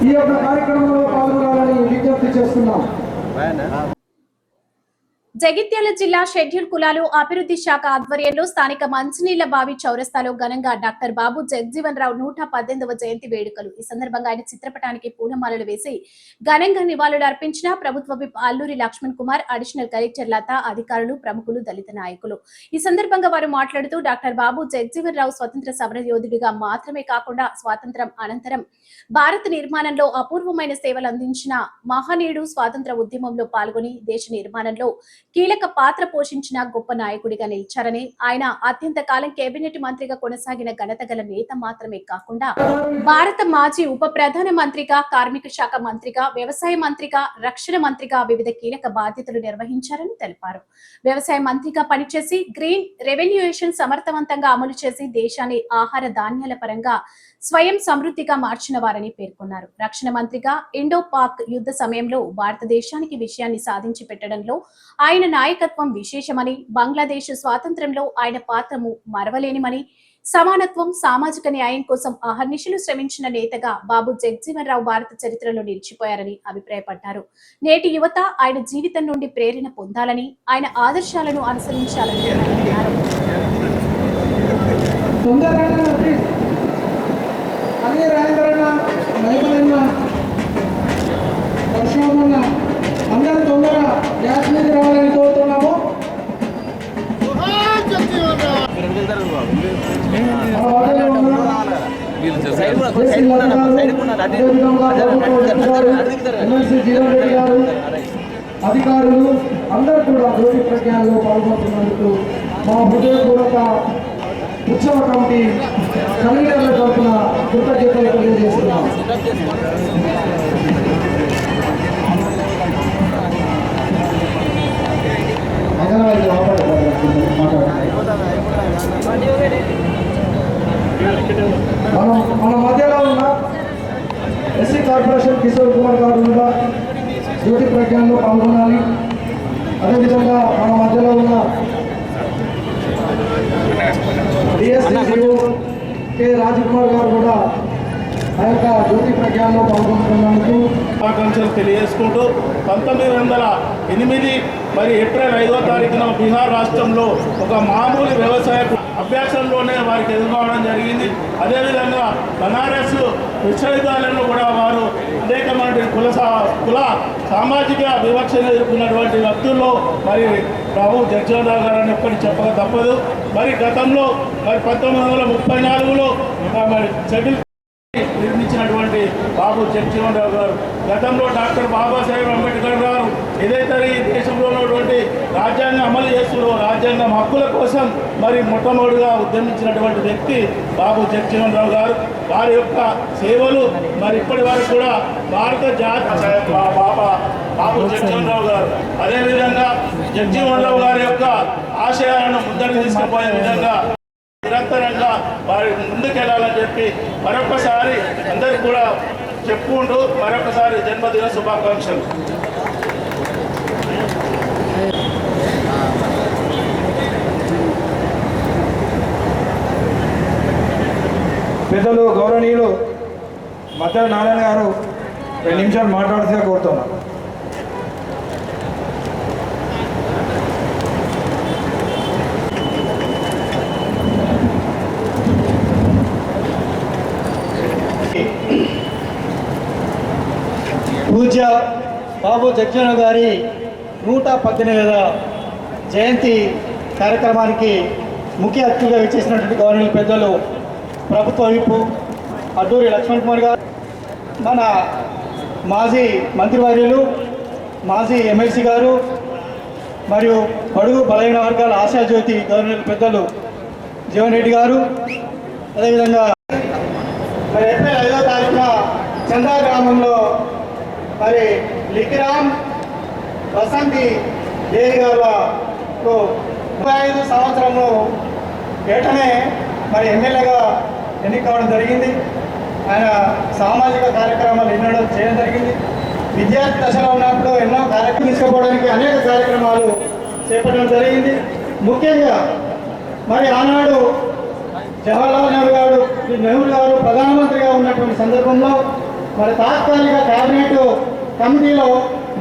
ఈ యొక్క కార్యక్రమంలో పాల్గొనాలని విజ్ఞప్తి చేస్తున్నాం. జగిత్యాల జిల్లా షెడ్యూల్ కులాలు అభివృద్ధి శాఖ ఆధ్వర్యంలో స్థానిక మంచినీళ్ల బావి చౌరస్తాలో ఘనంగా డాక్టర్ బాబు జగజీవన్ రావు 118వ జయంతి వేడుకలు. ఈ సందర్భంగా ఆయన చిత్రపటానికి పూలమాలలు వేసి ఘనంగా నివాళులు అర్పించిన ప్రభుత్వ whip Alluri Lakshman Kumar, additional collector Latha, అధికారులు, ప్రముఖులు, దళిత నాయకులు. ఈ సందర్భంగా వారు మాట్లాడుతూ డాక్టర్ బాబు జగజీవన్ రావు స్వతంత్ర సమర యోధుడిగా మాత్రమే కాకుండా స్వాతంత్ర్యం అనంతరం భారత నిర్మాణంలో అపూర్వమైన సేవలు అందించిన మహనీయుడు, స్వాతంత్ర ఉద్యమంలో పాల్గొని దేశ నిర్మాణంలో కీలక పాత్ర పోషించిన గొప్ప నాయకుడిగా నిలిచారని, ఆయన అత్యంత కాలం కేబినెట్ మంత్రిగా కొనసాగిన ఘనత గల నేత మాత్రమే కాకుండా భారత మాజీ ఉప ప్రధాన మంత్రిగా, కార్మిక శాఖ మంత్రిగా, వ్యవసాయ మంత్రిగా, రక్షణ మంత్రిగా వివిధ కీలక బాధ్యతలు నిర్వహించారని తెలిపారు. వ్యవసాయ మంత్రిగా పనిచేసి గ్రీన్ రెవెన్యూయేషన్ సమర్థవంతంగా అమలు చేసి దేశాన్ని ఆహార ధాన్యాల పరంగా స్వయం సమృద్ధిగా మార్చిన వారని పేర్కొన్నారు. రక్షణ మంత్రిగా ఇండో పాక్ యుద్ధ సమయంలో భారతదేశానికి విజయాన్ని సాధించి పెట్టడంలో ఆయన నాయకత్వం విశేషమని, బంగ్లాదేశ్ స్వాతంత్ర్యంలో ఆయన పాత్రము మరవలేనిమని, సమానత్వం, సామాజిక న్యాయం కోసం అహర్నిశలు శ్రమించిన నేతగా బాబు జగజీవన్ రావు భారత చరిత్రలో నిలిచిపోయారని అభిప్రాయపడ్డారు. నేటి యువత ఆయన జీవితం నుండి ప్రేరణ పొందాలని, ఆయన ఆదర్శాలను అనుసరించాలని అన్నారు. అందరూ తొందరగా గ్యాస్ మీద రావాలని కోరుతున్నాము. ఎమ్మెల్సీ జీవన్ రెడ్డి గారు, అధికారులు అందరూ కూడా జ్యోతి ప్రజ్ఞానంలో పాల్గొంటున్నందుకు మా హృదయపూర్వక ఉత్సవ కమిటీ కన్వీనర్ల తరఫున కృతజ్ఞతలు తెలియజేస్తున్నాం. మన మధ్యలో ఉన్న ఎస్సీ కార్పొరేషన్ కిషోర్ కుమార్ గారు కూడా జ్యోతి ప్రజ్ఞానంలో పాల్గొనాలి. అదేవిధంగా మన మధ్యలో ఉన్న డిఎస్సీ కె రాజకుమార్ గారు కూడా ఆ యొక్క జ్యోతి ప్రజ్ఞానంలో పాల్గొంటున్నందుకు ఆకాంక్షలు తెలియజేసుకుంటూ 1908 మరి ఏప్రిల్ 5వ తారీఖున బీహార్ రాష్ట్రంలో ఒక మామూలు వ్యవసాయ అభ్యాసంలోనే వారికి ఎదుర్కోవడం జరిగింది. అదేవిధంగా బనారస్ విశ్వవిద్యాలయంలో కూడా వారు అనేకమైన కుల సామాజిక వివక్షను ఎదుర్కొన్నటువంటి వ్యక్తుల్లో మరి బాబు జగజీవన్ రావు గారు అని ఒక్కటి చెప్పక తప్పదు. మరి గతంలో మరి 1934లో మరి షెడ్యూల్ నిర్మించినటువంటి బాబు జగజీవన్ రావు గారు, గతంలో డాక్టర్ బాబాసాహెబ్ అంబేద్కర్ గారు ఏదైతే ఈ దేశంలో ఉన్నటువంటి రాజ్యాంగం అమలు చేస్తున్నారో రాజ్యాంగం హక్కుల కోసం మరి మొట్టమొదటిగా ఉద్యమించినటువంటి వ్యక్తి బాబు జగజీవన్ రావు గారు. వారి యొక్క సేవలు మరి ఇప్పటి వరకు కూడా భారత జాతి బాబు జగజీవన్ రావు గారు, అదేవిధంగా జగజీవన్ రావు గారి యొక్క ఆశయాలను ముందరికి తీసుకుపోయే విధంగా నిరంతరంగా వారి ముందుకెళ్లాలని చెప్పి మరొకసారి అందరికీ కూడా చెప్పుకుంటూ మరొకసారి జన్మదిన శుభాకాంక్షలు. పెద్దలు గౌరవనీయులు మద్దెల నారాయణ గారు 2 నిమిషాలు మాట్లాడుతూ కోరుతున్నాను. పూజ్య బాబు జగజీవన్ గారి 118వ జయంతి కార్యక్రమానికి ముఖ్య అతిథిగా విచ్చేసినటువంటి గవర్నమెంట్ పెద్దలు ప్రభుత్వ విప్ అల్లూరి లక్ష్మణ్ కుమార్ గారు, మన మాజీ మంత్రివర్యులు, మాజీ ఎమ్మెల్సీ గారు మరియు బడుగు బలహీన వర్గాల ఆశాజ్యోతి గవర్నమెంట్ పెద్దలు జీవన్ రెడ్డి గారు, అదేవిధంగా మరి ఏప్రిల్ 5వ తారీఖున చందా గ్రామంలో మరి లిఖిరామ్ వసంతి దేవి గారు 35 సంవత్సరంలో ఏటనే మరి ఎమ్మెల్యేగా ఎన్నిక కావడం జరిగింది. ఆయన సామాజిక కార్యక్రమాలు ఎన్నో చేయడం జరిగింది. విద్యార్థి దశలో ఉన్నప్పుడు ఎన్నో కార్యక్రమాలు తీసుకోవడానికి అనేక కార్యక్రమాలు చేపట్టడం జరిగింది. ముఖ్యంగా మరి ఆనాడు జవహర్లాల్ నెహ్రూ గారు ప్రధానమంత్రిగా ఉన్నటువంటి సందర్భంలో మరి తాత్కాలిక కేబినెట్ కమిటీలో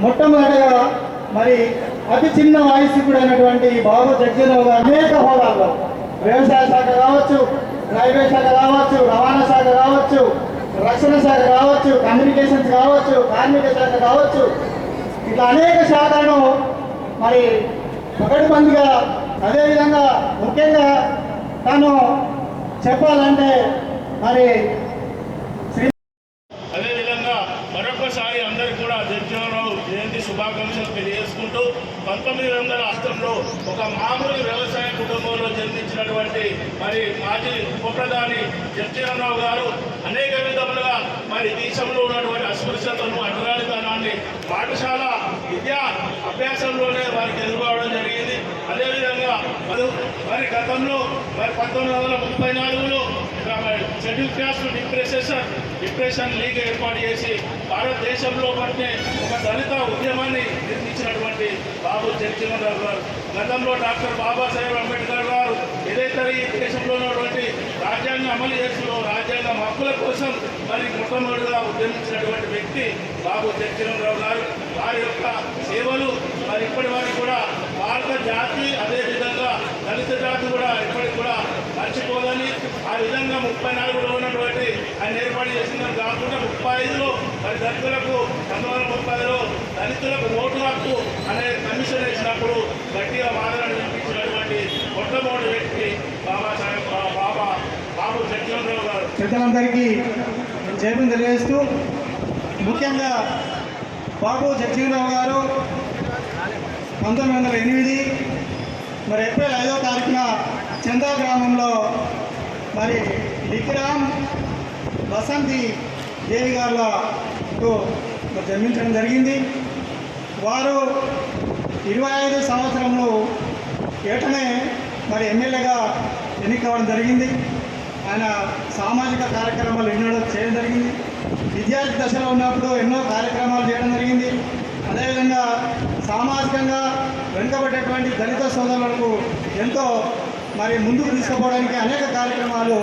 మొట్టమొదటిగా మరి అతి చిన్న వయస్కుడైనటువంటి బాబు జగ్జీవన్ గారు అనేక హోదాల్లో వ్యవసాయ శాఖ కావచ్చు, రైల్వే శాఖ కావచ్చు, రవాణా శాఖ కావచ్చు, రక్షణ శాఖ కావచ్చు, కమ్యూనికేషన్స్ కావచ్చు, కార్మిక శాఖ కావచ్చు, ఇట్లా అనేక శాఖలను మరి పకడ్బందీగా, అదేవిధంగా ముఖ్యంగా తాను చెప్పాలంటే మరి అదేవిధంగా మరొకసారి అందరికీ కూడా జగ్జీవనరావు జయంతి శుభాకాంక్షలు తెలియజేసుకుంటూ 1900 రాష్ట్రంలో ఒక మామూలు వ్యవసాయ కుటుంబంలో జన్మించినటువంటి మరి మాజీ ఉప ప్రధాని జగ్జీవనరావు గారు అనేక విధములుగా మరి దేశంలో ఉన్నటువంటి అస్పృశ్యతను, అగ్రతనాన్ని పాఠశాల విద్యా అభ్యాసంలోనే వారికి ఎదుర్కోవడం జరిగింది. అదేవిధంగా మరి గతంలో మరి 1934లో షెడ్యూల్ క్యాస్ట్ డిప్రెషన్ లీగ్ ఏర్పాటు చేసి భారతదేశంలో పట్టే ఒక దళిత ఉద్యమాన్ని నిర్మించినటువంటి బాబు జగ్జీవనరావు గారు. గతంలో డాక్టర్ బాబాసాహెబ్ అంబేద్కర్ గారు ఏదైతే ఈ దేశంలో ఉన్నటువంటి రాజ్యాంగం అమలు చేస్తున్న రాజ్యాంగ హక్కుల కోసం మరి మొట్టమొదటిగా ఉద్యమించినటువంటి వ్యక్తి బాబు జగ్జీవనరావు గారు. వారి యొక్క సేవలు మరి ఇప్పటి వరకు కూడా భారత జాతి, అదేవిధంగా దళిత జాతి కూడా ఇప్పటికి కూడా మర్చిపోదని, ఆ విధంగా 34లో ఉన్నటువంటి ఆయన ఏర్పాటు చేసిందని కాకుండా 35లో మరి దళితులకు 1930లో దళితులకు ఓటు హక్కు అనే కమిషన్ వేసినప్పుడు గట్టిగా వాదనలు వినిపించినటువంటి మొట్టమొదటి వ్యక్తి బాబు జగ్జీవనరావు గారు. పెద్దలందరికీ జైబీం తెలియజేస్తూ ముఖ్యంగా బాబు జగ్జీవనరావు గారు 1908 మరి ఏప్రిల్ 5వ తారీఖున చందా గ్రామంలో మరి లిఖిరామ్ వసంతి దేవి గారులతో జన్మించడం జరిగింది. వారు 25 సంవత్సరంలో ఏటనే మరి ఎమ్మెల్యేగా ఎన్నికవడం జరిగింది. ఆయన సామాజిక కార్యక్రమాలు ఎన్నో చేయడం జరిగింది. విద్యార్థి దశలో ఉన్నప్పుడు ఎన్నో కార్యక్రమాలు చేయడం జరిగింది. అదేవిధంగా సామాజికంగా వెనుకబడ్డటువంటి దళిత సోదరులకు ఎంతో మరి ముందుకు తీసుకుపోవడానికి అనేక కార్యక్రమాలు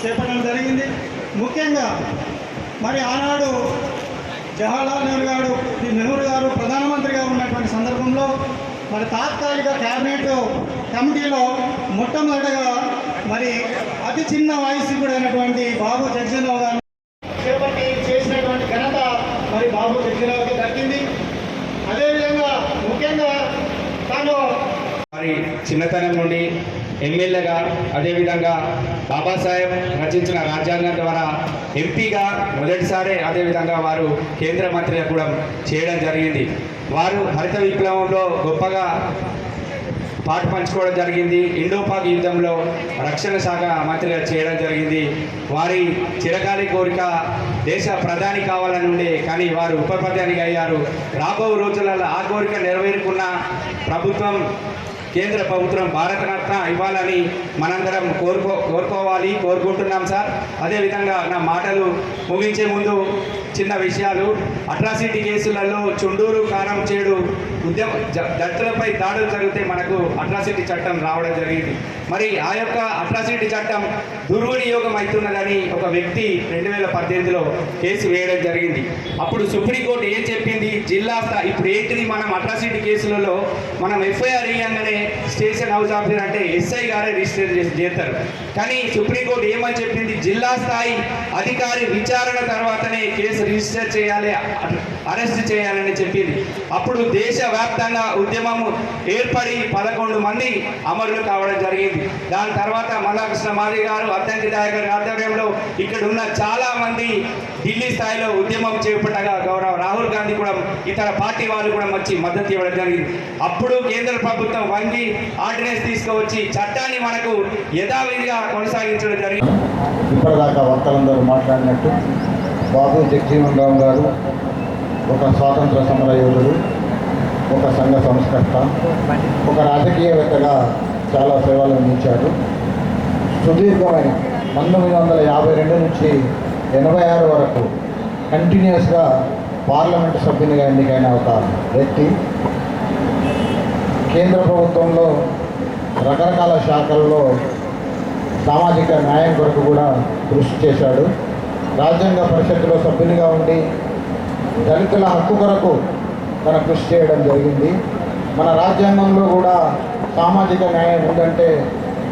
చేపట్టడం జరిగింది. ముఖ్యంగా మరి ఆనాడు జవహర్లాల్ నెహ్రూ గారు ప్రధానమంత్రిగా ఉన్నటువంటి సందర్భంలో మరి తాత్కాలిక కేబినెట్ కమిటీలో మొట్టమొదటిగా మరి అతి చిన్న వయస్కుడైనటువంటి బాబు జగ్జీవనరావు గారు చేపట్టి చేసినటువంటి ఘనత మరి బాబు జగ్జీవనరావుకి దక్కింది. అదేవిధంగా ముఖ్యంగా తాను మరి చిన్నతనం నుండి ఎమ్మెల్యేగా, అదేవిధంగా బాబాసాహెబ్ రచించిన రాజ్యాంగం ద్వారా ఎంపీగా మొదటిసారి, అదేవిధంగా వారు కేంద్ర మంత్రిగా కూడా చేయడం జరిగింది. వారు హరిత విప్లవంలో గొప్పగా పాటు పంచుకోవడం జరిగింది. ఇండోపాక్ యుద్ధంలో రక్షణ శాఖ మంత్రిగా చేయడం జరిగింది. వారి చిరకాలి కోరిక దేశ ప్రధాని కావాలని ఉండే, కానీ వారు ఉప ప్రధానిగా అయ్యారు. రాబో రోజులలో ఆ కోరిక నెరవేరుకున్న ప్రభుత్వం, కేంద్ర ప్రభుత్వం భారతరత్న ఇవ్వాలని మనందరం కోరుకుంటున్నాం సార్. అదేవిధంగా నా మాటలు ముగించే ముందు చిన్న విషయాలు. అట్రాసిటీ కేసులలో చుండూరు, కారంచేడు దళితులపై దాడులు జరిగితే మనకు అట్రాసిటీ చట్టం రావడం జరిగింది. మరి ఆ యొక్క అట్రాసిటీ చట్టం దుర్వినియోగం అవుతున్నదని ఒక వ్యక్తి 2018లో కేసు వేయడం జరిగింది. అప్పుడు సుప్రీంకోర్టు ఏం చెప్పింది, జిల్లా ఇప్పుడు ఏంటిది, మనం అట్రాసిటీ కేసులలో మనం ఎఫ్ఐఆర్ ఇవ్వగానే స్టేషన్ హౌస్ ఆఫీసర్ అంటే ఎస్ఐ గారే రిజిస్టర్ చేస్తారు. కానీ సుప్రీంకోర్టు ఏమని చెప్పింది, జిల్లా స్థాయి అధికారి విచారణ తర్వాతనే కేసు రిజిస్టర్ చేయాలి, అరెస్ట్ చేయాలని చెప్పింది. అప్పుడు దేశవ్యాప్తంగా ఉద్యమం ఏర్పడి 11 మంది అమరులు కావడం జరిగింది. దాని తర్వాత మల్లాకృష్ణ మాదిగ గారు, అద్దంకి దయాకర్ ఆధ్వర్యంలో ఇక్కడ ఉన్న చాలా మంది ఢిల్లీ స్థాయిలో ఉద్యమం చేపట్టగా గౌరవ రాహుల్ గాంధీ కూడా ఇతర పార్టీ వాళ్ళు కూడా వచ్చి మద్దతు ఇవ్వడం జరిగింది. అప్పుడు కేంద్ర ప్రభుత్వం వంగి ఆర్డినెన్స్ తీసుకువచ్చి చట్టాన్ని మనకు యథావిధిగా కొనసాగించడం జరిగింది. ఇప్పటిదాకా వక్తలందరూ మాట్లాడినట్టు బాబు జగ్జీవనరావు గారు ఒక స్వాతంత్ర సమర యోధుడు, ఒక సంఘ సంస్కర్త, ఒక రాజకీయవేత్తగా చాలా సేవలు అందించారు. సుదీర్ఘమైన 1952 నుంచి 86 వరకు కంటిన్యూస్గా పార్లమెంటు సభ్యునిగా ఎన్నికైన ఒక వ్యక్తి. కేంద్ర ప్రభుత్వంలో రకరకాల శాఖల్లో సామాజిక న్యాయం కొరకు కూడా కృషి చేశాడు. రాజ్యాంగ పరిషత్తులో సభ్యునిగా ఉండి దళితుల హక్కు కొరకు తన కృషి చేయడం జరిగింది. మన రాజ్యాంగంలో కూడా సామాజిక న్యాయం ఉందంటే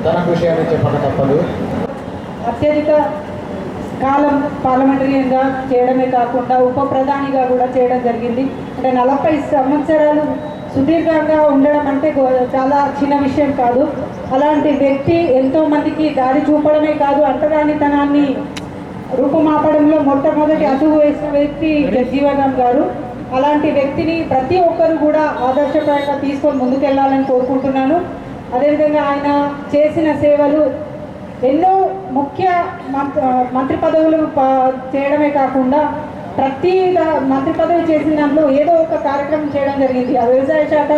తన కృషి అని చెప్పక తప్పదు. అత్యధిక కాలం పార్లమెంటరీగా చేయడమే కాకుండా ఉప ప్రధానిగా కూడా చేయడం జరిగింది. అంటే 40 సంవత్సరాలు సుదీర్ఘంగా ఉండడం అంటే చాలా చిన్న విషయం కాదు. అలాంటి వ్యక్తి ఎంతోమందికి దారి చూపడమే కాదు, అంటరానితనాన్ని రూపుమాపడంలో మొట్టమొదటి అడుగు వేసిన వ్యక్తి జగజీవన్ రామ్ గారు. అలాంటి వ్యక్తిని ప్రతి ఒక్కరు కూడా ఆదర్శప్రాయంగా తీసుకొని ముందుకెళ్లాలని కోరుకుంటున్నాను. అదేవిధంగా ఆయన చేసిన సేవలు ఎన్నో ముఖ్య మంత్రి పదవులు చేయడమే కాకుండా ప్రతి మంత్రి పదవి చేసిన దాంట్లో ఏదో ఒక కార్యక్రమం చేయడం జరిగింది. ఆ వ్యవసాయ శాఖ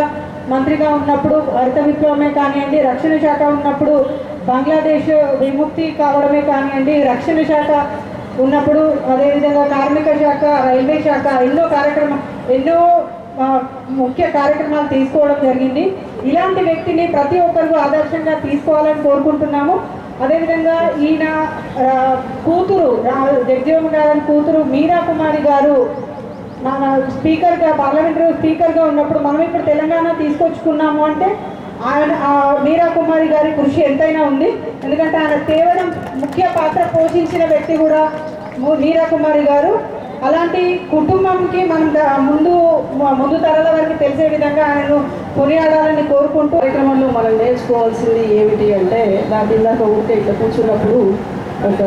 మంత్రిగా ఉన్నప్పుడు హరిత విప్లవమే కానివ్వండి, రక్షణ శాఖ ఉన్నప్పుడు బంగ్లాదేశ్ విముక్తి కావడమే కానివ్వండి, రక్షణ శాఖ ఉన్నప్పుడు అదేవిధంగా కార్మిక శాఖ, రైల్వే శాఖ ఎన్నో ముఖ్య కార్యక్రమాలు తీసుకోవడం జరిగింది. ఇలాంటి వ్యక్తిని ప్రతి ఒక్కరు ఆదర్శంగా తీసుకోవాలని కోరుకుంటున్నాము. అదేవిధంగా ఈయన కూతురు జగజీవన్ గారి కూతురు మీరా కుమారి గారు మన స్పీకర్గా, పార్లమెంటరీ స్పీకర్గా ఉన్నప్పుడు మనం ఇప్పుడు తెలంగాణ తీసుకొచ్చుకున్నాము అంటే ఆయన మీరా కుమారి గారి కృషి ఎంతైనా ఉంది. ఎందుకంటే ఆయన కేవలం ముఖ్య పాత్ర పోషించిన వ్యక్తి కూడా మీరా కుమారి గారు. అలాంటి కుటుంబంకి మనం ముందు తరాల వరకు తెలిసే విధంగా ఆయనను కొనియాడాలని కోరుకుంటూ కార్యక్రమంలో మనం నేర్చుకోవాల్సింది ఏమిటి అంటే, నాకు ఇందాక ఉంటే ఇట్లా కూర్చున్నప్పుడు ఒక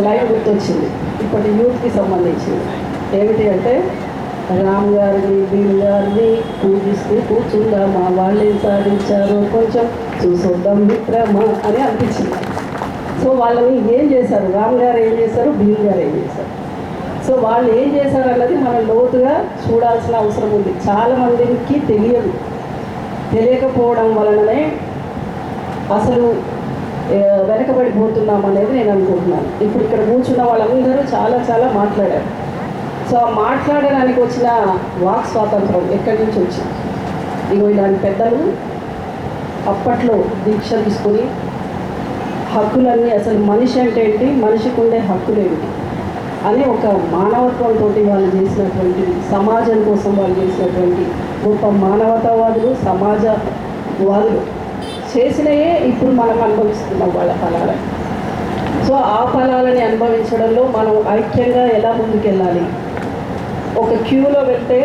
లైవ్ గుర్తొచ్చింది. ఇప్పటి యూత్కి సంబంధించింది. ఏమిటి అంటే, రామ్ గారిని భీమ్ గారిని పూజిస్తూ కూర్చుందా మా వాళ్ళు ఏం సాధించారో కొంచెం చూసొద్దాం మిత్రమా అని అనిపించింది. సో వాళ్ళని ఏం చేశారు, రామ్ గారు ఏం చేశారు, భీమ్ గారు ఏం చేశారు, సో వాళ్ళు ఏం చేశారు అన్నది మనం లోతుగా చూడాల్సిన అవసరం ఉంది. చాలామందికి తెలియకపోవడం వలననే అసలు వెనకబడిపోతున్నాం అనేది నేను అనుకుంటున్నాను. ఇప్పుడు ఇక్కడ కూర్చున్న వాళ్ళందరూ చాలా మాట్లాడారు. సో ఆ మాట్లాడడానికి వచ్చిన వాక్ స్వాతంత్రం ఎక్కడి నుంచి వచ్చింది? ఇగో ఇలాంటి పెద్దలు అప్పట్లో దీక్ష తీసుకొని హక్కులన్నీ, అసలు మనిషి అంటే ఏంటి, మనిషికి ఉండే హక్కులు ఏంటి అని ఒక మానవత్వంతో వాళ్ళు చేసినటువంటి, సమాజం కోసం వాళ్ళు చేసినటువంటి గొప్ప మానవతావాదులు, సమాజవాదులు చేసినయే ఇప్పుడు మనం అనుభవిస్తున్నాం వాళ్ళ ఫలాలని. సో ఆ ఫలాలని అనుభవించడంలో మనం ఐక్యంగా ఎలా ముందుకెళ్ళాలి? ఒక క్యూలో వెళ్తే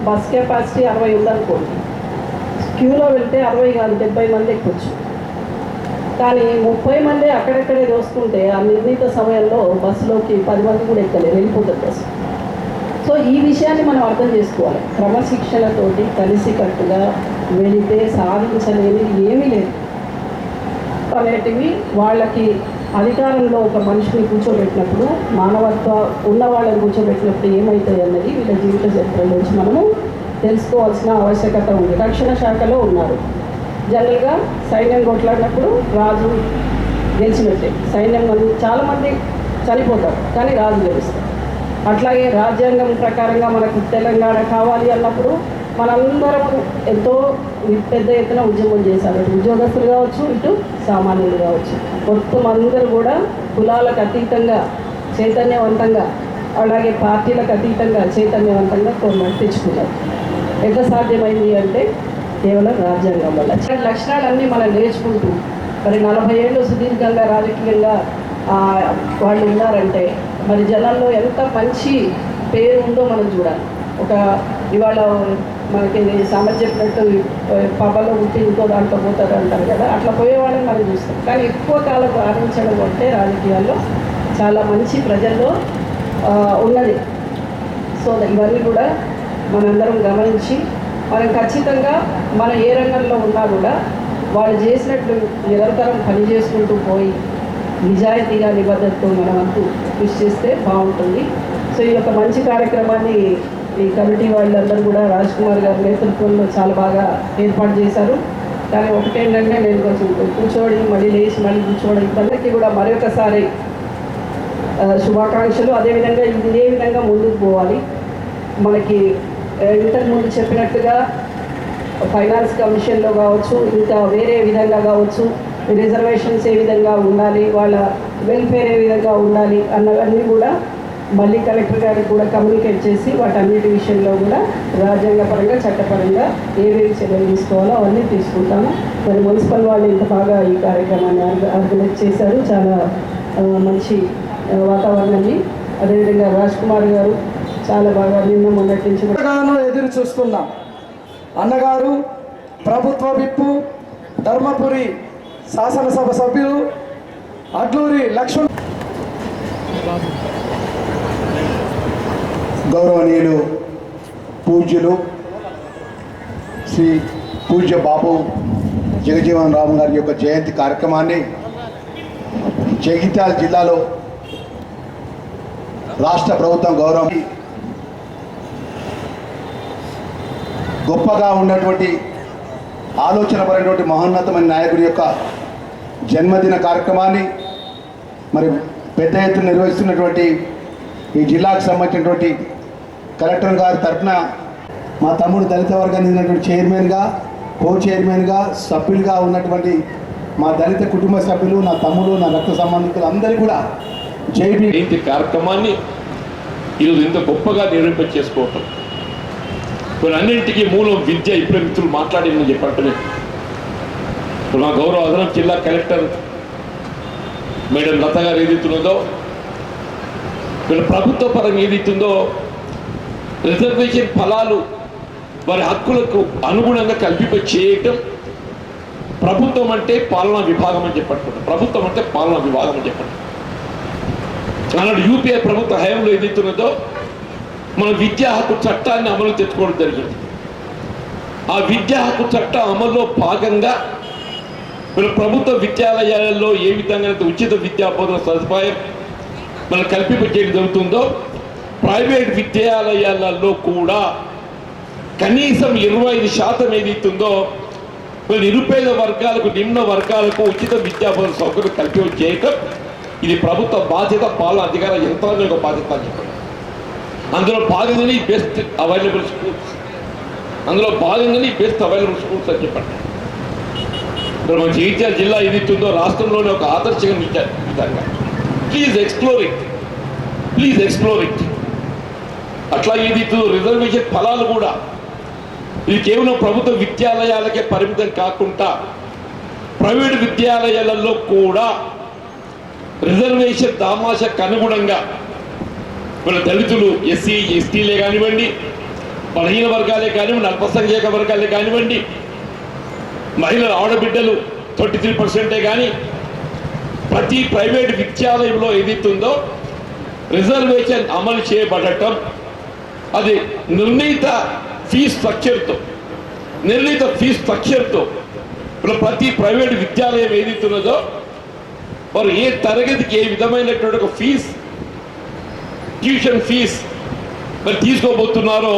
బస్ కెపాసిటీ 60 ఉందనుకోండి, క్యూలో వెళ్తే 60 కాదు 70 మంది ఎక్కొచ్చు. కానీ 30 మంది అక్కడెక్కడే దోసుకుంటే ఆ నిర్ణీత సమయంలో బస్సులోకి 10 మంది కూడా ఎక్కలేరు, వెళ్ళిపోతుంది బస్సు. సో ఈ విషయాన్ని మనం అర్థం చేసుకోవాలి. క్రమశిక్షణతోటి కలిసికట్టుగా వెళితే సాధించలేనిది ఏమీ లేదు అనేటివి. వాళ్ళకి అధికారంలో ఒక మనిషిని కూర్చోబెట్టినప్పుడు, మానవత్వం ఉన్న వాళ్ళని కూర్చోబెట్టినప్పుడు ఏమవుతాయి అన్నది వీళ్ళ జీవిత చరిత్ర నుంచి మనము తెలుసుకోవాల్సిన ఆవశ్యకత ఉంది. రక్షణ శాఖలో ఉన్నారు. జనరల్గా సైన్యం కొట్లాడినప్పుడు రాజు గెలిచినట్టే. సైన్యం చాలామంది చనిపోతారు కానీ రాజు గెలుస్తారు. అట్లాగే రాజ్యాంగం ప్రకారంగా మనకు తెలంగాణ కావాలి అన్నప్పుడు మనందరం ఎంతో పెద్ద ఎత్తున ఉద్యమం చేశారు. ఇటు ఉద్యోగస్తులు కావచ్చు, ఇటు సామాన్యులు కావచ్చు, మొత్తం అందరూ కూడా కులాలకు అతీతంగా చైతన్యవంతంగా, అలాగే పార్టీలకు అతీతంగా చైతన్యవంతంగా కొన్ని తెచ్చుకున్నారు. ఎంత సాధ్యమైంది అంటే కేవలం రాజ్యాంగం వల్ల. లక్షణాలన్నీ మనం నేర్చుకుంటూ మరి 40 ఏళ్ళు సుదీర్ఘంగా రాజకీయంగా వాళ్ళు ఉన్నారంటే మరి జనాల్లో ఎంత మంచి పేరు ఉందో మనం చూడాలి. ఒక ఇవాళ మనకి సామెత చెప్పినట్టు పబ్బలో ఉంటే ఇంకో దాంట్లో పోతారు అంటారు కదా, అట్లా పోయేవాళ్ళని మనం చూస్తాం. కానీ ఎక్కువ కాలం రాణించడం అంటే రాజకీయాల్లో చాలా మంచి ప్రజల్లో ఉన్నది. సో ఇవన్నీ కూడా మనందరం గమనించి మనం ఖచ్చితంగా మనం ఏ రంగంలో ఉన్నా కూడా వాళ్ళు చేసినట్లు నిరంతరం పని చేసుకుంటూ పోయి నిజాయితీగా నిబద్ధతతో మనం అంటూ కృషి చేస్తే బాగుంటుంది. సో ఈ యొక్క మంచి కార్యక్రమాన్ని ఈ కమిటీ వాళ్ళందరూ కూడా రాజ్ కుమార్ గారి నేతృత్వంలో చాలా బాగా ఏర్పాటు చేశారు. కానీ ఒకటేంటంటే నేను కొంచెం కూర్చోవడం మళ్ళీ లేచి మళ్ళీ కూర్చోవడం ఇబ్బందికి కూడా మరొకసారి శుభాకాంక్షలు. అదేవిధంగా ఇది ఏ విధంగా ముందుకు పోవాలి, మనకి ఇంతకుముందు చెప్పినట్టుగా ఫైనాన్స్ కమిషన్లో కావచ్చు, ఇంకా వేరే విధంగా కావచ్చు, రిజర్వేషన్స్ ఏ విధంగా ఉండాలి, వాళ్ళ వెల్ఫేర్ ఏ విధంగా ఉండాలి అన్నవన్నీ కూడా మళ్ళీ కలెక్టర్ గారికి కూడా కమ్యూనికేట్ చేసి వాటన్నిటి విషయంలో కూడా రాజ్యాంగపరంగా చట్టపరంగా ఏవేవి చర్యలు తీసుకోవాలో అవన్నీ తీసుకుంటాము. మరి మున్సిపల్ వాళ్ళు ఇంత బాగా ఈ కార్యక్రమాన్ని ఆర్గనైజ్ చేశారు. చాలా మంచి వాతావరణాన్ని. అదేవిధంగా రాజ్ కుమార్ గారు చాలా బాగా నిన్న మొన్నటి నుంచి ఎదురు చూస్తున్నాం. అన్నగారు ప్రభుత్వ విప్పు ధర్మపురి శాసనసభ సభ్యులు అడ్లూరి లక్ష్మణ్, గౌరవనీయులు పూజ్యులు శ్రీ పూజ్య బాబు జగజీవన్ రామ్ గారి యొక్క జయంతి కార్యక్రమాన్ని జగిత్యాల జిల్లాలో రాష్ట్ర ప్రభుత్వం గౌరవం గొప్పగా ఉన్నటువంటి ఆలోచనపరమైనటువంటి మహోన్నతమైన నాయకుడి యొక్క జన్మదిన కార్యక్రమాన్ని మరి పెద్ద ఎత్తున నిర్వహిస్తున్నటువంటి ఈ జిల్లాకు సంబంధించినటువంటి కలెక్టర్ గారి తరఫున మా తమ్ముడు దళిత వర్గానికి చెందినటువంటి చైర్మన్గా, కో చైర్మన్గా, సభ్యులుగా ఉన్నటువంటి మా దళిత కుటుంబ సభ్యులు, నా తమ్ముడు, నా రక్త సంబంధికులు అందరూ కూడా జయంతి కార్యక్రమాన్ని ఈరోజు ఇంత గొప్పగా నిర్వహింప చేసుకోవటం, మరి అన్నింటికీ మూలం విద్య. ఇప్పుడే మిత్రులు మాట్లాడిందని చెప్పంటే మా గౌరవ అదనపు జిల్లా కలెక్టర్ మేడం లత గారు ఏదైతున్నదో, వీళ్ళ ప్రభుత్వ పరంగా ఏదైతుందో రిజర్వేషన్ ఫలాలు వారి హక్కులకు అనుగుణంగా కల్పింప చేయటం. ప్రభుత్వం అంటే పాలనా విభాగం అని చెప్పట్టుకుంటాం. ప్రభుత్వం అంటే పాలనా విభాగం అని చెప్పండి. అలాంటి యూపీఐ ప్రభుత్వ హయాంలో ఏదైతున్నదో మన విద్యా హక్కు చట్టాన్ని అమలు తెచ్చుకోవడం జరిగింది. ఆ విద్యా హక్కు చట్టం అమల్లో భాగంగా మన ప్రభుత్వ విద్యాలయాలలో ఏ విధంగా ఉచిత విద్యా బోధన సదుపాయం మనం కల్పింప చేయడం జరుగుతుందో, ప్రైవేట్ విద్యాలయాలలో కూడా కనీసం 25% ఏదైతుందో నిరుపేద వర్గాలకు, నిమ్న వర్గాలకు ఉచిత విద్యా బోధన సౌకర్యం కల్పింప చేయటం ఇది ప్రభుత్వ బాధ్యత, పాలన అధికార యంత్రాంగం యొక్క బాధ్యత అని చెప్పండి. అందులో భాగంగానే బెస్ట్ అవైలబుల్ స్కూల్స్, అందులో భాగంగానే బెస్ట్ అవైలబుల్ స్కూల్స్ అని చెప్పండి. ఇప్పుడు మన జగిత్యాల జిల్లా ఏదైతుందో రాష్ట్రంలోనే ఒక ఆదర్శంగా విధంగా please explore it, please explore it. అట్లా ఏదైతుందో రిజర్వేషన్ ఫలాలు కూడా ఇది కేవలం ప్రభుత్వ విద్యాలయాలకే పరిమితం కాకుండా ప్రైవేటు విద్యాలయాలలో కూడా రిజర్వేషన్ దామాషకు అనుగుణంగా మన దళితులు, ఎస్సీ ఎస్టీలే కానివ్వండి, బలహీన వర్గాలే కానివ్వండి, అల్పసంఖ్యాక వర్గాలే కానివ్వండి, మహిళల ఆడబిడ్డలు 33% కానీ ప్రతి ప్రైవేట్ విద్యాలయంలో ఏదైతుందో రిజర్వేషన్ అమలు చేయబడటం, అది నిర్ణీత ఫీజు స్ట్రక్చర్తో ప్రతి ప్రైవేట్ విద్యాలయం ఏదైతున్నదో వారు ఏ తరగతికి ఏ విధమైనటువంటి ఒక ఫీజు, ట్యూషన్ ఫీజు మరి తీసుకోబోతున్నారో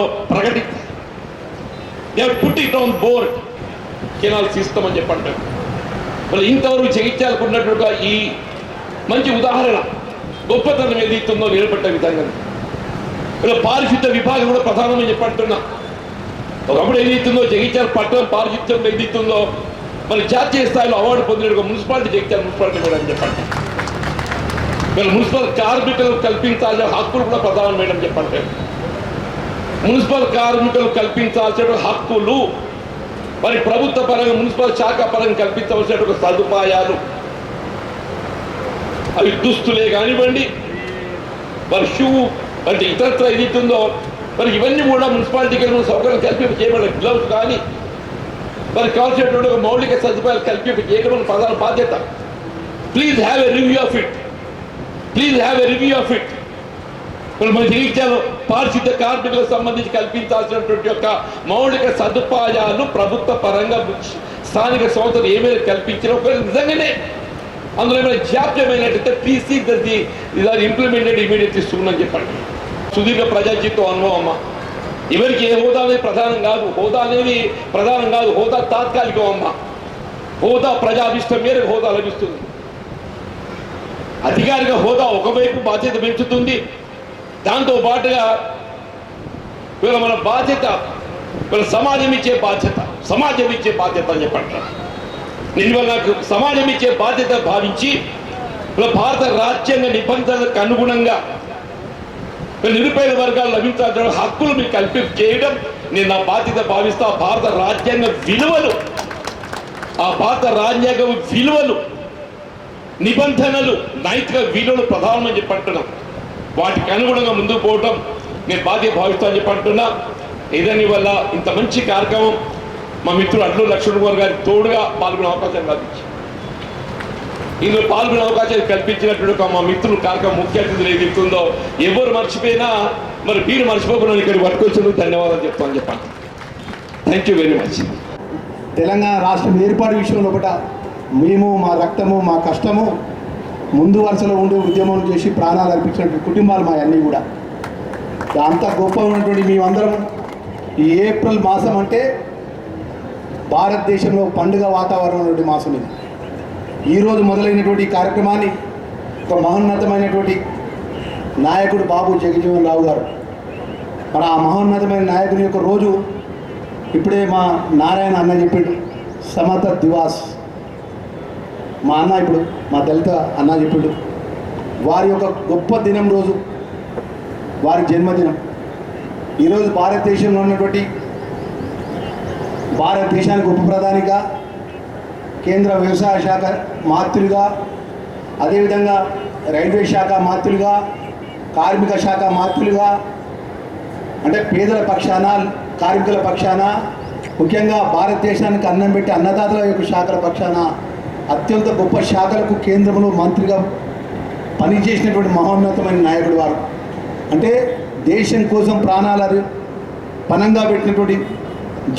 put it on board canal system అని చెప్పండి. మరి ఇంతవరకు జగిత్యాలకు ఉన్నట్టుగా ఈ మంచి ఉదాహరణ గొప్పతనం ఏదైతుందో నిలబెట్టే విధంగా ఇలా పారిశుద్ధ విభాగం కూడా ప్రధానమని చెప్పంటున్నా. ఒకప్పుడు ఏదైతుందో జగిత్యాల పట్టణం పారిశుద్ధ్యం ఏదైతుందో మరి జాతీయ స్థాయిలో అవార్డు పొందిన ఒక మున్సిపాలిటీ జగిత్యాల మున్సిపాలిటీ కూడా అని చెప్పండి. వీళ్ళ మున్సిపల్ కార్మికులకు కల్పించాల్సిన హక్కులు కూడా ప్రధానం మేడం చెప్పండి. మున్సిపల్ కార్మికులు కల్పించాల్సిన హక్కులు మరి ప్రభుత్వ పరంగా మున్సిపల్ శాఖ పరంగా కల్పించవలసిన సదుపాయాలు, అవి దుస్తులే కానివ్వండి, మరి షూ అంటే ఇతరత్ర ఏదైతుందో మరి ఇవన్నీ కూడా మున్సిపాలిటీకి సౌకర్యం కల్పింప చేయబడిన గ్లౌస్ కానీ మరి కావాల్సినటువంటి ఒక మౌలిక సదుపాయాలు కల్పింప చేయడం ప్రధాన బాధ్యత. Please have a review of it, please have a review of it. మరి మన జగిత్యాల పారిశుద్ధ కార్మికులకు సంబంధించి కల్పించాల్సినటువంటి యొక్క మౌలిక సదుపాయాలు ప్రభుత్వ పరంగా స్థానిక సంస్థలు ఏమైనా కల్పించినా నిజంగానే అందులో ఏమైనా జాప్యమైనట్టయితే please seek that the implemented immediately soon అని చెప్పండి. సుదీర్ఘ ప్రజాజీవితం అనుభవం అమ్మ. ఎవరికి ఏ హోదా అనేది ప్రధానం కాదు, హోదా అనేది ప్రధానం కాదు, హోదా తాత్కాలికం అమ్మ. హోదా ప్రజాభిష్టం మేరకు హోదా లభిస్తుంది. అధికారిక హోదా ఒకవైపు బాధ్యత పెంచుతుంది, దాంతో పాటుగా వీళ్ళ మన బాధ్యత వీళ్ళ సమాజం ఇచ్చే బాధ్యత అని చెప్పంటారు. నేను నాకు సమాజం ఇచ్చే బాధ్యత భావించి భారత రాజ్యాంగ నిబంధనలకు అనుగుణంగా నిరుపేద వర్గాలు లభించాల్సిన హక్కులు మీకు కల్పి చేయడం నేను నా బాధ్యత భావిస్తా. భారత రాజ్యాంగ విలువలు నిబంధనలు నైతిక విలువలు ప్రధానమని చెప్పంటున్నాం. వాటికి అనుగుణంగా ముందుకు పోవడం నేను బాధ్యత భావిస్తానని చెప్పంటున్నా. ఏదని వల్ల ఇంత మంచి కార్యక్రమం మా మిత్రుడు అడ్లూరు లక్ష్మణ్ కుమార్ గారికి తోడుగా పాల్గొనే అవకాశం కల్పించి ఇందులో పాల్గొనే అవకాశాలు కల్పించినటువంటి మా మిత్రులు కార్యక్రమం ముఖ్య అతిథులు ఏదైతుందో ఎవరు మర్చిపోయినా మరి మీరు మర్చిపోకుండా ఇక్కడికి పట్టుకొచ్చినందుకు ధన్యవాదాలు చెప్తామని చెప్పాను. Thank you very much. Telangana రాష్ట్రం ఏర్పాటు విషయంలో మేము మా రక్తము మా కష్టము ముందు వరుసలో ఉండి ఉద్యమం చేసి ప్రాణాలు అర్పించినటువంటి కుటుంబాలు మా అన్నీ కూడా అంత గొప్ప ఉన్నటువంటి మేమందరం ఈ ఏప్రిల్ మాసం అంటే భారతదేశంలో పండుగ వాతావరణం ఉన్నటువంటి మాసం ఇది. ఈరోజు మొదలైనటువంటి కార్యక్రమాన్ని ఒక మహోన్నతమైనటువంటి నాయకుడు బాబు జగజీవన్ రావు గారు, మరి ఆ మహోన్నతమైన నాయకుని యొక్క రోజు ఇప్పుడే మా నారాయణ అన్న చెప్పాడు, సమత దివాస్ మా అన్న ఇప్పుడు మా దళిత అన్న చెప్పాడు. వారి యొక్క గొప్ప దినం రోజు, వారి జన్మదినం. ఈరోజు భారతదేశంలో ఉన్నటువంటి భారతదేశానికి ఉప ప్రధానిగా, కేంద్ర వ్యవసాయ శాఖ మాత్రులుగా, అదేవిధంగా రైల్వే శాఖ మాత్రులుగా, కార్మిక శాఖ మాత్రులుగా, అంటే పేదల పక్షాన కార్మికుల పక్షాన ముఖ్యంగా భారతదేశానికి అన్నం పెట్టి అన్నదాతల యొక్క శాఖల పక్షాన అత్యంత గొప్ప శాఖలకు కేంద్రంలో మంత్రిగా పనిచేసినటువంటి మహోన్నతమైన నాయకుడు వారు. అంటే దేశం కోసం ప్రాణాలు పణంగా పెట్టినటువంటి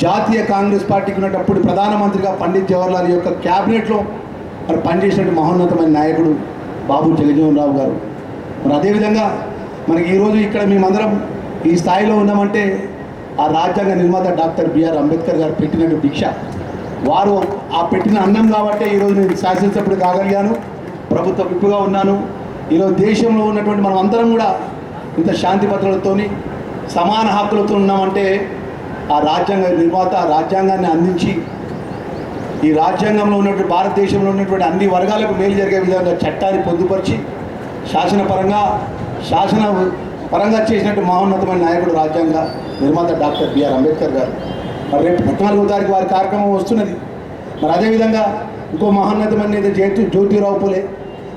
జాతీయ కాంగ్రెస్ పార్టీకి ఉన్నప్పుడు ప్రధానమంత్రిగా పండిత్ జవహర్లాల్ యొక్క క్యాబినెట్లో మరి పనిచేసినటువంటి మహోన్నతమైన నాయకుడు బాబు జగజీవన్ రావు గారు. మరి అదేవిధంగా మనకి ఈరోజు ఇక్కడ మేమందరం ఈ స్థాయిలో ఉన్నామంటే ఆ రాజ్యాంగ నిర్మాత డాక్టర్ బిఆర్ అంబేద్కర్ గారు పెట్టినటువంటి దీక్ష, వారు ఆ పెట్టిన అన్నం కాబట్టే ఈరోజు నేను శాసనసభ్యుడు కాగలిగాను, ప్రభుత్వ విప్పుగా ఉన్నాను. ఈరోజు దేశంలో ఉన్నటువంటి మనం అందరం కూడా ఇంత శాంతి భద్రతలతోని సమాన హక్కులతో ఉన్నామంటే ఆ రాజ్యాంగ నిర్మాత రాజ్యాంగాన్ని అందించి ఈ రాజ్యాంగంలో ఉన్నటువంటి భారతదేశంలో ఉన్నటువంటి అన్ని వర్గాలకు మేలు జరిగే విధంగా చట్టాన్ని పొందుపరిచి శాసన పరంగా చేసినట్టు మహోన్నతమైన నాయకుడు రాజ్యాంగ నిర్మాత డాక్టర్ బిఆర్ అంబేద్కర్ గారు. మరి రేపు 14వ తారీఖు వారి కార్యక్రమం వస్తున్నది. మరి అదేవిధంగా ఇంకో మహోన్నతమైన జ్యోతిరావు పూలే.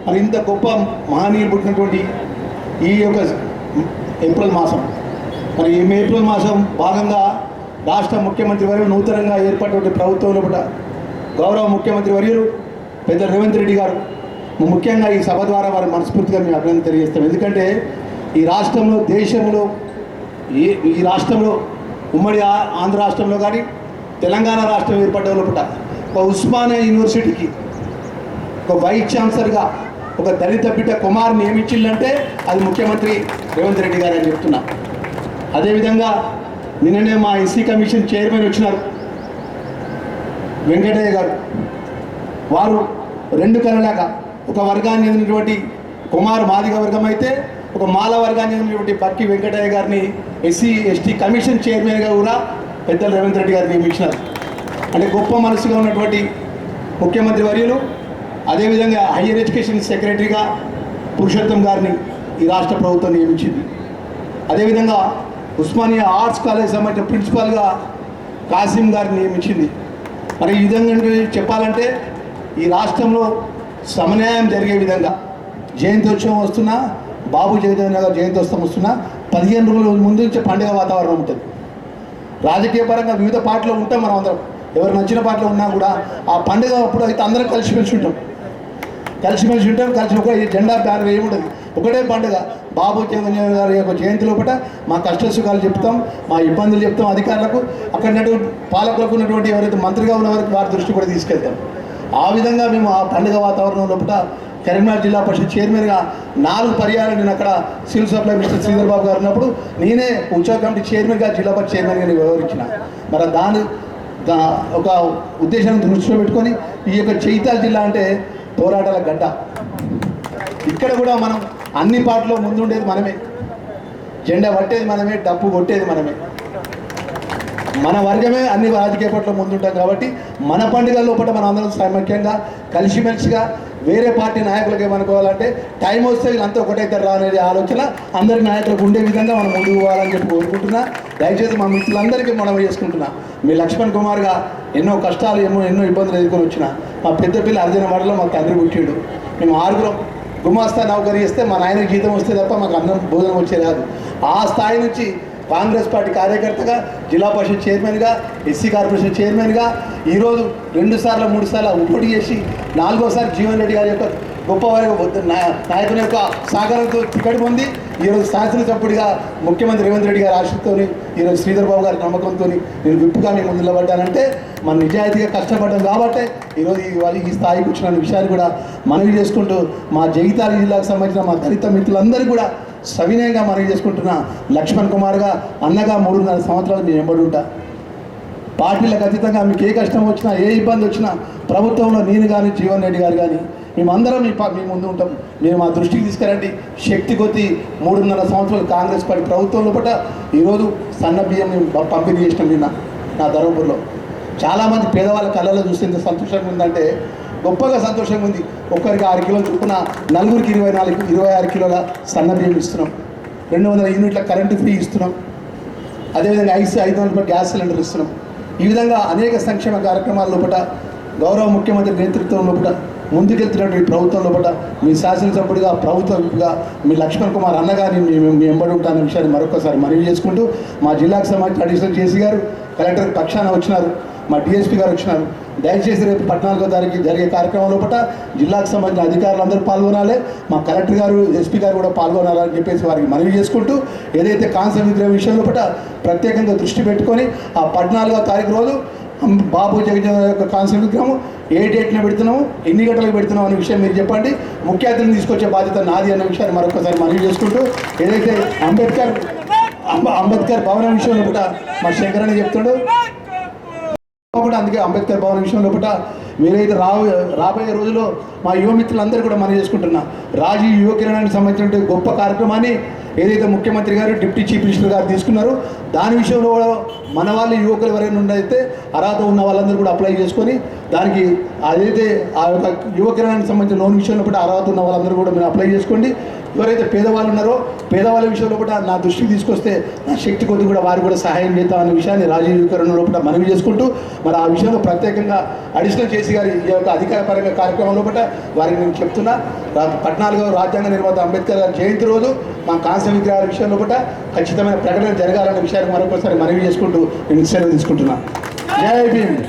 మరి ఇంత గొప్ప మహనీయులు పుట్టినటువంటి ఈ యొక్క ఏప్రిల్ మాసం, మరి ఈ ఏప్రిల్ మాసం భాగంగా రాష్ట్ర ముఖ్యమంత్రి వర్యులు నూతనంగా ఏర్పడినటువంటి ప్రభుత్వంలో గౌరవ ముఖ్యమంత్రి వర్యులు పెద్ద రేవంత్ రెడ్డి గారు ముఖ్యంగా ఈ సభ ద్వారా వారి మనస్ఫూర్తిగా మేము అభినందన తెలియజేస్తాం. ఎందుకంటే ఈ రాష్ట్రంలో దేశంలో ఈ రాష్ట్రంలో ఉమ్మడి ఆంధ్ర రాష్ట్రంలో కానీ తెలంగాణ రాష్ట్రం ఏర్పడ్డ ఒక ఉస్మానియా యూనివర్సిటీకి ఒక వైస్ ఛాన్సలర్గా ఒక దళిత బిడ్డ కుమార్ నియమించిందంటే అది ముఖ్యమంత్రి రేవంత్ రెడ్డి గారు అని చెప్తున్నా. అదేవిధంగా నిన్ననే మా ఎస్సీ కమిషన్ చైర్మన్ వచ్చినారు వెంకటయ్య గారు. వారు రెండు కళలాగా ఒక వర్గాన్ని చెందినటువంటి కుమార్ మాదిగ వర్గం అయితే ఒక మాల వర్గాన్ని చెందినటువంటి బక్కి వెంకటయ్య గారిని ఎస్సీ ఎస్టీ కమిషన్ చైర్మన్గా కూడా పెద్దలు రేవంత్ రెడ్డి గారు నియమించినారు. అంటే గొప్ప మనసుగా ఉన్నటువంటి ముఖ్యమంత్రి వర్యులు. అదేవిధంగా హయ్యర్ ఎడ్యుకేషన్ సెక్రటరీగా పురుషోత్తం గారిని ఈ రాష్ట్ర ప్రభుత్వం నియమించింది. అదేవిధంగా ఉస్మానియా ఆర్ట్స్ కాలేజ్ సంబంధించిన ప్రిన్సిపాల్గా కాసిం గారిని నియమించింది. మరి ఈ విధంగా చెప్పాలంటే ఈ రాష్ట్రంలో సమన్యాయం జరిగే విధంగా జయంతోత్సవం వస్తున్నా, బాబు జగజీవన్ గారు జయంతోత్సవం వస్తున్నా 15 రోజుల ముందు నుంచి పండుగ వాతావరణం ఉంటుంది. రాజకీయ పరంగా వివిధ పార్టీలో ఉంటాం మనం అందరం, ఎవరు నచ్చిన పార్టీలో ఉన్నా కూడా ఆ పండుగ అప్పుడు అయితే అందరం కలిసిమెలిసి ఉంటాం. కలిసి ఒక జెండా బ్యానర్ ఏముంటుంది, ఒకటే పండుగ. బాబు జగజీవన్ గారి యొక్క జయంతి లోపల మా కష్ట సుఖాలు చెప్తాం, మా ఇబ్బందులు చెప్తాం అధికారులకు, అక్కడ పాలకులకు ఉన్నటువంటి ఎవరైతే మంత్రిగా ఉన్న వారికి వారి దృష్టి కూడా తీసుకెళ్తాం. ఆ విధంగా మేము ఆ పండుగ వాతావరణం లోపల కరీంనగర్ జిల్లా పరిషత్ చైర్మన్గా 4 పర్యాలు నేను అక్కడ civil supply minister Sridhar Babu గారు ఉన్నప్పుడు నేనే ఉత్సవ కమిటీ చైర్మన్గా జిల్లా పరిషత్ చైర్మన్గా నేను వ్యవహరించిన. మరి దాని ఒక ఉద్దేశాన్ని దృష్టిలో పెట్టుకొని ఈ యొక్క జగిత్యాల జిల్లా అంటే పోరాటాల గడ్డ. ఇక్కడ కూడా మనం అన్ని పార్టీలో ముందుండేది మనమే, జెండా పట్టేది మనమే, డప్పు కొట్టేది మనమే, మన వర్గమే అన్ని రాజకీయ పార్టీలో ముందుంటాం. కాబట్టి మన పండుగ లోపల మనం అందరం సమైక్యంగా కలిసిమెలిసిగా వేరే పార్టీ నాయకులకు ఏమనుకోవాలంటే టైం వస్తే వీళ్ళంతా ఒకటైతే రా అనేది ఆలోచన అందరి నాయకులకు ఉండే విధంగా మనం ముందుకు పోవాలని చెప్పి కోరుకుంటున్నా. దయచేసి మా మిత్రులందరికీ మనం చేసుకుంటున్నా. మీ లక్ష్మణ్ కుమార్గా ఎన్నో కష్టాలు ఎన్నో ఇబ్బందులు ఎదుర్కొని వచ్చిన మా పెద్ద పిల్ల అర్జున వాడలో మా తండ్రి పుట్టాడు. మేము 6 గుమాస్తా నౌకరీ చేస్తే మా నాయనకి జీతం వస్తే తప్ప మాకు అన్నం భోజనం వచ్చే రాదు. ఆ స్థాయి నుంచి కాంగ్రెస్ పార్టీ కార్యకర్తగా, జిల్లా పరిషత్ చైర్మన్గా, ఎస్సీ కార్పొరేషన్ చైర్మన్గా, ఈరోజు 2 సార్లు 3 సార్లు పోటీ చేసి 4వసారి జీవన్ రెడ్డి గారి యొక్క గొప్పవారి నాయకుని యొక్క సహకారంతో టికెట్ పొంది ఈరోజు శాసనసభ్యుడిగా ముఖ్యమంత్రి రేవంత్ రెడ్డి గారి ఆశతో ఈరోజు శ్రీధర్ బాబు గారి నమ్మకంతో నేను విప్పుగా మేము ముందు నిలబడ్డానంటే మన నిజాయితీగా కష్టపడ్డాం కాబట్టి ఈరోజు ఈ స్థాయికి వచ్చిన విషయాన్ని కూడా మనవి చేసుకుంటూ మా జగిత్యాల జిల్లాకు సంబంధించిన మా దళిత మిత్రులందరూ కూడా సవినయంగా మనవి చేసుకుంటున్న లక్ష్మణ్ కుమార్గా అన్నగా 3.5 సంవత్సరాలు నేను వెంబడి ఉంటా. పార్టీలకు అతీతంగా మీకు ఏ కష్టం వచ్చినా ఏ ఇబ్బంది వచ్చినా ప్రభుత్వంలో నేను కానీ జీవన్ రెడ్డి గారు కానీ మేమందరం మీ ముందు ఉంటాం. మీరు మా దృష్టికి తీసుకురండి. శక్తి కొద్ది 3.5 సంవత్సరాలు కాంగ్రెస్ పార్టీ ప్రభుత్వంలో పట్ల ఈరోజు సన్న బియ్యం పంపిణీ చేసినాం నిన్న నా ధర్మపురిలో. చాలామంది పేదవాళ్ళ కళ్ళలో చూస్తే ఎంత సంతోషంగా ఉందంటే గొప్పగా సంతోషంగా ఉంది. ఒక్కరికి 6 కిలోలు చొప్పున నలుగురికి 26 కిలోల సన్న బియ్యం ఇస్తున్నాం. 200 యూనిట్ల కరెంటు ఫ్రీ ఇస్తున్నాం. అదేవిధంగా 500 గ్యాస్ సిలిండర్ ఇస్తున్నాం. ఈ విధంగా అనేక సంక్షేమ కార్యక్రమాల లోపల గౌరవ ముఖ్యమంత్రి నేతృత్వం లోపల ముందుకెళ్తున్నటువంటి ప్రభుత్వం లోపల మీ శాసనసభ్యుడిగా ప్రభుత్వంగా మీ లక్ష్మణ్ కుమార్ అన్నగారిని మేము వెంబడి ఉంటానన్న విషయాన్ని మరొకసారి మనవి చేసుకుంటూ మా జిల్లాకు సంబంధించిన అడిషనల్ జేసీ గారు కలెక్టర్ పక్షాన వచ్చినారు, మా డిఎస్పీ గారు వచ్చినారు. దయచేసి రేపు 14వ తారీఖు జరిగే కార్యక్రమం లోపల జిల్లాకు సంబంధించిన అధికారులు అందరూ పాల్గొనాలి, మా కలెక్టర్ గారు ఎస్పీ గారు కూడా పాల్గొనాలని చెప్పేసి వారికి మనవి చేసుకుంటూ ఏదైతే కాంస్య విగ్రహం విషయం లోపల ప్రత్యేకంగా దృష్టి పెట్టుకొని ఆ 14వ తారీఖు రోజు బాబు జగజ్జీవన్ యొక్క కాంస్య విగ్రహం ఏ డేట్న పెడుతున్నాము, ఎన్ని గంటలకు పెడుతున్నాం అనే విషయం మీరు చెప్పండి. ముఖ్య అతిథిని తీసుకొచ్చే బాధ్యత నాది అన్న విషయాన్ని మరొకసారి మనవి చేసుకుంటూ ఏదైతే అంబేద్కర్ భవనం విషయంలో కూడా మా శంకరన్న చెప్తాడు కూడా, అందుకే అంబేద్కర్ భవన్ విషయంలో కూడా మీరైతే రాబోయే రోజుల్లో మా యువ మిత్రులందరూ కూడా మనం చేసుకుంటున్నా రాజీవ్ యువ కిరణానికి సంబంధించిన గొప్ప కార్యక్రమాన్ని ఏదైతే ముఖ్యమంత్రి గారు డిప్యూటీ చీఫ్ మినిస్టర్ గారు తీసుకున్నారో దాని విషయంలో కూడా మన వాళ్ళు యువకులు ఎవరైనా ఉండైతే అర్హత ఉన్న వాళ్ళందరూ కూడా అప్లై చేసుకొని దానికి అదైతే ఆ యొక్క యువ కిరణానికి సంబంధించిన లోన్ విషయంలో కూడా అర్హత ఉన్న వాళ్ళందరూ కూడా మీరు అప్లై చేసుకోండి. ఎవరైతే పేదవాళ్ళు ఉన్నారో పేదవాళ్ళ విషయంలో కూడా నా దృష్టికి తీసుకొస్తే నా శక్తి కొద్ది కూడా వారికి కూడా సహాయం చేద్దాం అనే విషయాన్ని రాజీవీకరణ లోపల మనవి చేసుకుంటూ మరి ఆ విషయంలో ప్రత్యేకంగా అడిషనల్ జేసీ గారి ఈ యొక్క అధికారపరంగా కార్యక్రమం లోపల వారికి నేను చెప్తున్నా 14వ రాజ్యాంగ నిర్మాత అంబేద్కర్ గారి జయంతి రోజు మా కాంస్య విగ్రహాల విషయం లోపల ఖచ్చితమైన ప్రకటన జరగాలనే విషయాన్ని మరొకసారి మనవి చేసుకుంటూ నేను సెలవు తీసుకుంటున్నా. జై భీమ్.